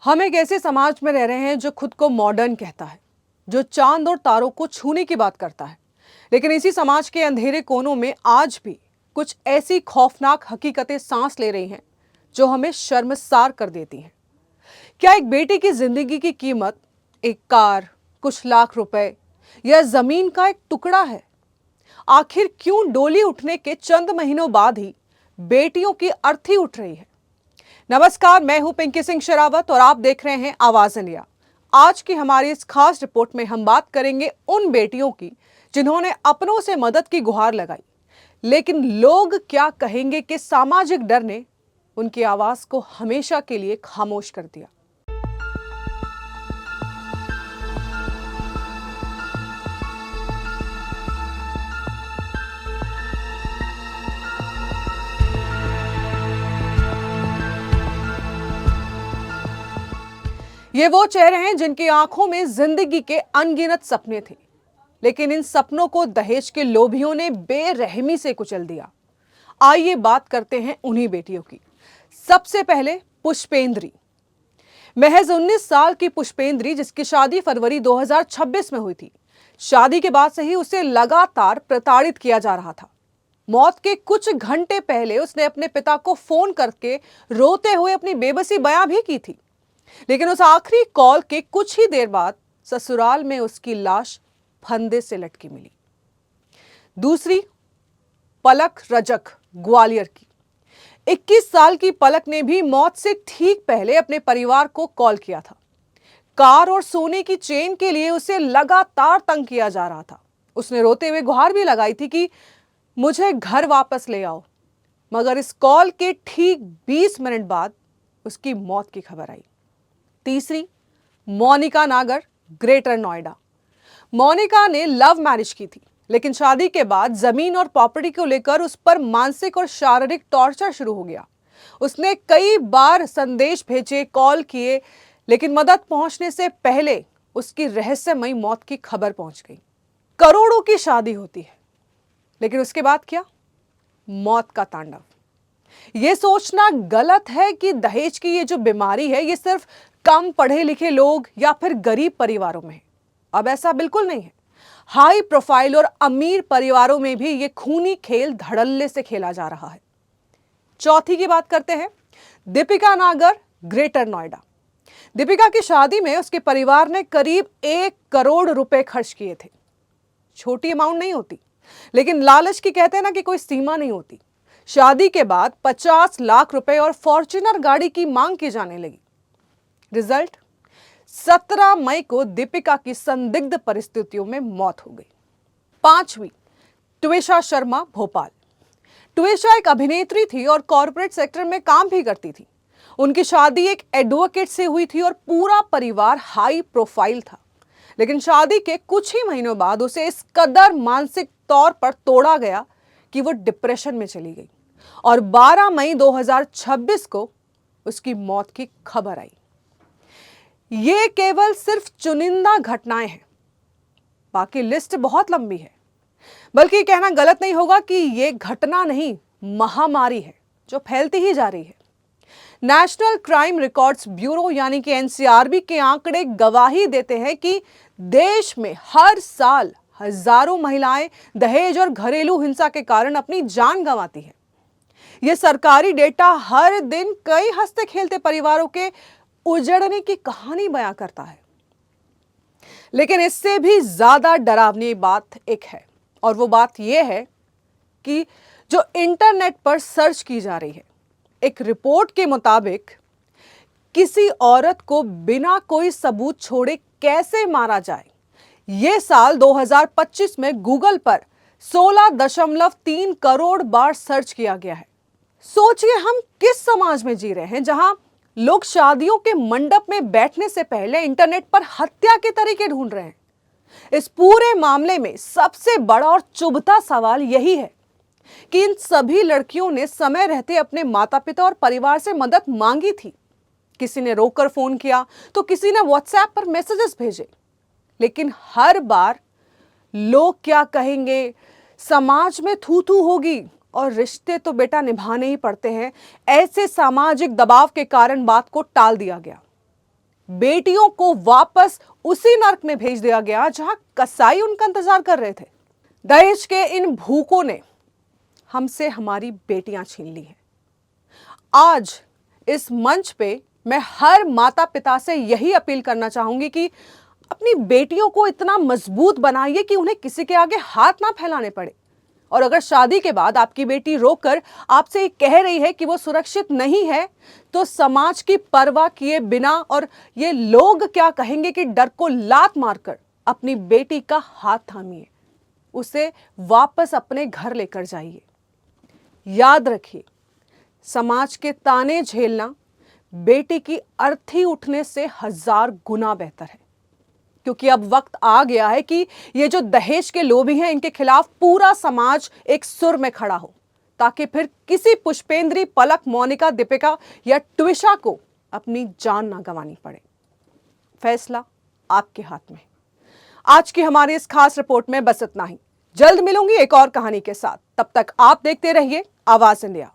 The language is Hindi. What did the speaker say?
हम एक ऐसे समाज में रह रहे हैं जो खुद को मॉडर्न कहता है, जो चांद और तारों को छूने की बात करता है। लेकिन इसी समाज के अंधेरे कोनों में आज भी कुछ ऐसी खौफनाक हकीकतें सांस ले रही हैं जो हमें शर्मसार कर देती हैं। क्या एक बेटी की जिंदगी की कीमत एक कार, कुछ लाख रुपए या जमीन का एक टुकड़ा है? आखिर क्यों डोली उठने के चंद महीनों बाद ही बेटियों की अर्थी उठ रही है? नमस्कार, मैं हूं पिंकी सिंह शेरावत और आप देख रहे हैं आवाज इंडिया। आज की हमारी इस खास रिपोर्ट में हम बात करेंगे उन बेटियों की जिन्होंने अपनों से मदद की गुहार लगाई, लेकिन लोग क्या कहेंगे कि सामाजिक डर ने उनकी आवाज को हमेशा के लिए खामोश कर दिया। ये वो चेहरे हैं जिनकी आंखों में जिंदगी के अनगिनत सपने थे, लेकिन इन सपनों को दहेज के लोभियों ने बेरहमी से कुचल दिया। आइए बात करते हैं उन्हीं बेटियों की। सबसे पहले पुष्पेंद्री। महज 19 साल की पुष्पेंद्री, जिसकी शादी फरवरी 2026 में हुई थी। शादी के बाद से ही उसे लगातार प्रताड़ित किया जा रहा था। मौत के कुछ घंटे पहले उसने अपने पिता को फोन करके रोते हुए अपनी बेबसी बयां भी की थी, लेकिन उस आखिरी कॉल के कुछ ही देर बाद ससुराल में उसकी लाश फंदे से लटकी मिली। दूसरी, पलक रजक, ग्वालियर की। 21 साल की पलक ने भी मौत से ठीक पहले अपने परिवार को कॉल किया था। कार और सोने की चेन के लिए उसे लगातार तंग किया जा रहा था। उसने रोते हुए गुहार भी लगाई थी कि मुझे घर वापस ले आओ, मगर इस कॉल के ठीक 20 मिनट बाद उसकी मौत की खबर आई। तीसरी, मोनिका नागर, ग्रेटर नोएडा। मोनिका ने लव मैरिज की थी, लेकिन शादी के बाद जमीन और प्रॉपर्टी को लेकर उस पर मानसिक और शारीरिक टॉर्चर शुरू हो गया। उसने कई बार संदेश भेजे, कॉल किए, लेकिन मदद पहुंचने से पहले उसकी रहस्यमयी मौत की खबर पहुंच गई। करोड़ों की शादी होती है, लेकिन उसके बाद क्या? मौत का तांडव। यह सोचना गलत है कि दहेज की ये जो बीमारी है ये सिर्फ कम पढ़े लिखे लोग या फिर गरीब परिवारों में है। अब ऐसा बिल्कुल नहीं है। हाई प्रोफाइल और अमीर परिवारों में भी ये खूनी खेल धड़ल्ले से खेला जा रहा है। चौथी की बात करते हैं, दीपिका नागर, ग्रेटर नोएडा। दीपिका की शादी में उसके परिवार ने करीब 1 करोड़ रुपए खर्च किए थे। छोटी अमाउंट नहीं होती, लेकिन लालच की कहते हैं ना कि कोई सीमा नहीं होती। शादी के बाद 50 लाख रुपए और फॉर्च्यूनर गाड़ी की मांग की जाने लगी। रिजल्ट, 17 मई को दीपिका की संदिग्ध परिस्थितियों में मौत हो गई। पांचवी, ट्विशा शर्मा, भोपाल। ट्विशा एक अभिनेत्री थी और कॉर्पोरेट सेक्टर में काम भी करती थी। उनकी शादी एक एडवोकेट से हुई थी और पूरा परिवार हाई प्रोफाइल था। लेकिन शादी के कुछ ही महीनों बाद उसे इस कदर मानसिक तौर पर तोड़ा गया कि वो डिप्रेशन में चली गई और 12 मई 2026 को उसकी मौत की खबर आई। ये केवल सिर्फ चुनिंदा घटनाएं हैं, बाकी लिस्ट बहुत लंबी है। बल्कि कहना गलत नहीं होगा कि ये घटना नहीं, महामारी है जो फैलती ही जा रही है। नेशनल क्राइम रिकॉर्ड्स ब्यूरो यानी कि एनसीआरबी के आंकड़े गवाही देते हैं कि देश में हर साल हजारों महिलाएं दहेज और घरेलू हिंसा के कारण अपनी जान गंवाती हैं। यह सरकारी डेटा हर दिन कई हंसते खेलते परिवारों के उजड़ने की कहानी बयां करता है। लेकिन इससे भी ज्यादा डरावनी बात एक है, और वो बात यह है कि जो इंटरनेट पर सर्च की जा रही है। एक रिपोर्ट के मुताबिक किसी औरत को बिना कोई सबूत छोड़े कैसे मारा जाए, यह साल 2025 में गूगल पर 16.3 करोड़ बार सर्च किया गया है। सोचिए हम किस समाज में जी रहे हैं जहां लोग शादियों के मंडप में बैठने से पहले इंटरनेट पर हत्या के तरीके ढूंढ रहे हैं। इस पूरे मामले में सबसे बड़ा और चुभता सवाल यही है कि इन सभी लड़कियों ने समय रहते अपने माता पिता और परिवार से मदद मांगी थी। किसी ने रोककर फोन किया तो किसी ने व्हाट्सएप पर मैसेजेस भेजे, लेकिन हर बार लोग क्या कहेंगे, समाज में थू थू होगी और रिश्ते तो बेटा निभाने ही पड़ते हैं, ऐसे सामाजिक दबाव के कारण बात को टाल दिया गया। बेटियों को वापस उसी नर्क में भेज दिया गया जहां कसाई उनका इंतजार कर रहे थे। दहेज के इन भूखों ने हमसे हमारी बेटियां छीन ली हैं। आज इस मंच पे मैं हर माता पिता से यही अपील करना चाहूंगी कि अपनी बेटियों को इतना मजबूत बनाइए कि उन्हें किसी के आगे हाथ ना फैलाने पड़े। और अगर शादी के बाद आपकी बेटी रोकर आपसे ये कह रही है कि वो सुरक्षित नहीं है, तो समाज की परवाह किए बिना और ये लोग क्या कहेंगे कि डर को लात मारकर अपनी बेटी का हाथ थामिए, उसे वापस अपने घर लेकर जाइए। याद रखिए, समाज के ताने झेलना बेटी की अर्थी उठने से 1000 गुना बेहतर है। क्योंकि अब वक्त आ गया है कि ये जो दहेज के लोभी हैं, इनके खिलाफ पूरा समाज एक सुर में खड़ा हो, ताकि फिर किसी पुष्पेंद्री, पलक, मोनिका, दीपिका या ट्विशा को अपनी जान ना गंवानी पड़े। फैसला आपके हाथ में। आज की हमारी इस खास रिपोर्ट में बस इतना ही। जल्द मिलूंगी एक और कहानी के साथ। तब तक आप देखते रहिए आवाज इंडिया।